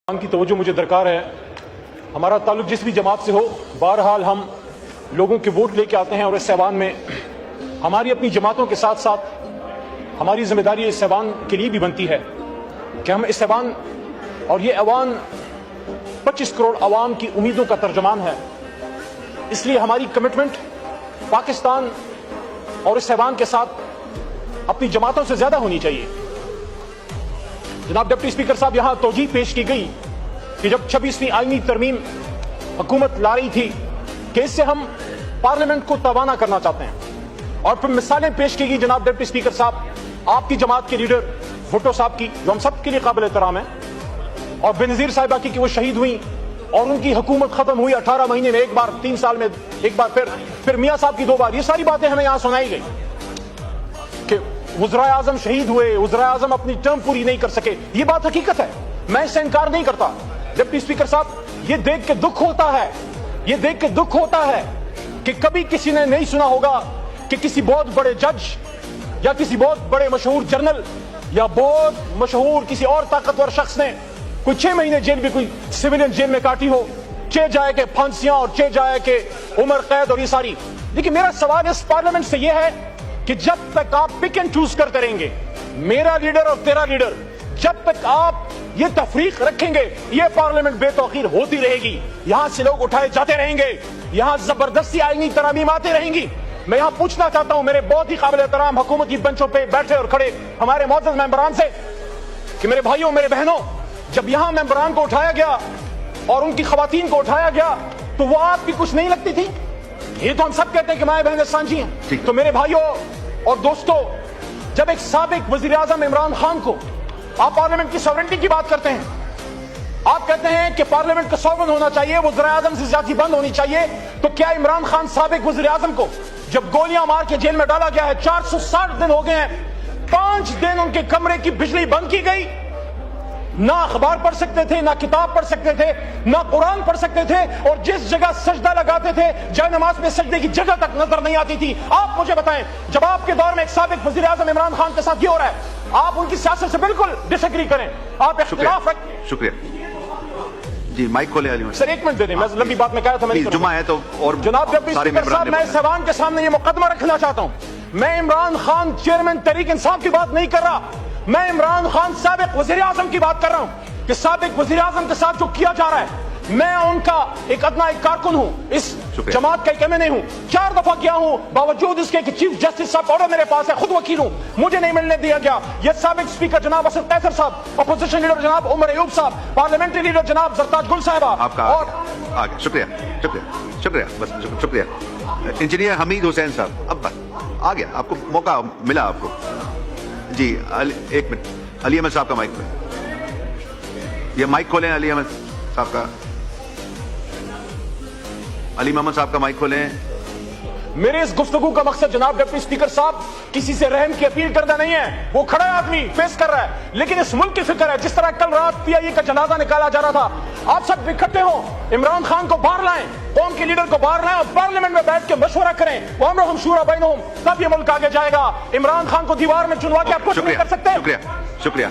की तवज्जो मुझे दरकार है। हमारा ताल्लुक जिस भी जमात से हो, बहरहाल हम लोगों के वोट लेके आते हैं और इस ऐवान में हमारी अपनी जमातों के साथ साथ हमारी जिम्मेदारी इस ऐवान के लिए भी बनती है कि हम इस ऐवान और ये ऐवान 25 करोड़ अवाम की उम्मीदों का तर्जमान है। इसलिए हमारी कमिटमेंट पाकिस्तान और इस ऐवान के साथ अपनी जमातों से ज्यादा होनी चाहिए। जनाब डिप्टी स्पीकर साहब, यहां तौजीह पेश की गई कि जब 26वीं आईनी तरमीम हुकूमत ला रही थी कि इससे हम पार्लियामेंट को तवाना करना चाहते हैं, और फिर मिसालें पेश की गई जनाब डिप्टी स्पीकर साहब, आपकी जमात के लीडर भुट्टो साहब की, जो हम सब के लिए काबिल एहतराम है, और बेनजीर साहिबा की कि वो शहीद हुई और उनकी हुकूमत खत्म हुई 18 महीने में एक बार, 3 साल में एक बार, फिर मियां साहब की 2 बार। ये सारी बातें हमें यहां सुनाई गई कि वज़ीर आज़म शहीद हुए, वज़ीर आज़म अपनी टर्म पूरी नहीं कर सके। ये बात हकीकत है, मैं इससे इनकार नहीं करता। डिप्टी स्पीकर साहब, ये देख के दुख होता है, ये देख के दुख होता है कि कभी किसी ने नहीं सुना होगा कि किसी बहुत बड़े जज या किसी बहुत बड़े मशहूर जर्नल या बहुत मशहूर किसी और ताकतवर शख्स ने कोई 6 महीने जेल भी, कोई सिविलियन जेल में काटी हो, चे जाए के फांसियां और चे जाए के उम्र कैद और ये सारी। देखिए, मेरा सवाल इस पार्लियामेंट से यह है कि जब तक आप पिक एंड चूज करते रहेंगे, मेरा लीडर और तेरा लीडर, जब तक आप ये तफरीक रखेंगे, ये पार्लियामेंट बेतौकीर होती रहेगी। यहां से लोग उठाए जाते रहेंगे, यहां जबरदस्ती आईनी तरमीम आती रहेंगी। मैं यहां पूछना चाहता हूं मेरे बहुत ही काबिल एहतराम हुकूमती बेंचों पे बैठे और खड़े हमारे मौजूद मेंबरान से कि मेरे भाइयों, मेरे बहनों, जब यहां मेंबरान को उठाया गया और उनकी खवातीन को उठाया गया तो वो आपकी कुछ नहीं लगती थी? ये तो हम सब कहते हैं कि माए बहनें सांझी हैं। तो मेरे भाइयों और दोस्तों, जब एक साबिक वजीर आजम इमरान खान को आप पार्लियामेंट की सॉवरेंटी की बात करते हैं, आप कहते हैं कि पार्लियामेंट का सॉवरेन होना चाहिए, वज़ीर आज़म से ज्यादती बंद होनी चाहिए, तो क्या इमरान खान साबिक वज़ीर आज़म को जब गोलियां मार के जेल में डाला गया है, 460 दिन हो गए हैं, 5 दिन उनके कमरे की बिजली बंद की गई, ना अखबार पढ़ सकते थे, ना किताब पढ़ सकते थे, ना कुरान पढ़ सकते थे, और जिस जगह सजदा लगाते थे जय नमाज में सजदे की जगह तक नजर नहीं आती थी। आप मुझे बताएं, जब आपके दौर में एक साबिक वज़ीर आज़म इमरान खान के साथ ये हो रहा है, आप उनकी सियासत से बिल्कुल डिसएग्री करें, आप इख्तिलाफ रखें। शुक्रिया जी। माइक खोले अली सर, 1 मिनट दे दें, मैं लंबी बात में कह रहा था, मैं जुमा है तो। और जनाब डिप्टी स्पीकर साहब, मैं इस ऐवान के सामने ये मुकदमा रखना चाहता हूं। मैं इमरान खान चेयरमैन तहरीक इंसाफ की बात नहीं कर रहा, मैं इमरान खान साबिक वज़ीर आज़म की बात कर रहा हूं कि साबिक वज़ीर आज़म के साथ जो किया जा रहा है। मैं उनका एक कारकुन हूं, इस जमात का एक एमएनए हूं, 4 दफा किया हूं, बावजूद इसके कि चीफ जस्टिस साहब ऑर्डर मेरे पास है, खुद वकील हूं, मुझे नहीं मिलने दिया गया। ये साबिक स्पीकर जनाब असद कैसर साहब, अपोजिशन लीडर जनाब उमर अयूब साहब, पार्लियामेंट्री लीडर जनाब जरताज गुल साहिबा, और आगे। शुक्रिया शुक्रिया शुक्रिया, बस शुक्रिया। इंजीनियर हमीद हुसैन साहब, अब बस आ गया, आपको मौका मिला आपको जी। 1 मिनट, अली अहमद साहब का माइक पे, ये माइक खोलें अली अहमद साहब का, अली मोहम्मद साहब का माइक खोलें। मेरे इस गुफ्तगू का मकसद जनाब डिप्टी स्पीकर साहब किसी से रहम की अपील करना नहीं है। वो खड़ा आदमी फेस कर रहा है, लेकिन इस मुल्क की फिक्र है। जिस तरह कल रात पीआईए का जनाजा निकाला जा रहा था, आप सब इकट्ठे हो, इमरान खान को बाहर लाएं, कौम के लीडर को बाहर लाएं और पार्लियामेंट में बैठ के मशवरा करें, वह शूरा बैनहुम, तब ये मुल्क आगे जाएगा। इमरान खान को दीवार में चुनवा के आप कुछ नहीं कर सकते। शुक्रिया शुक्रिया।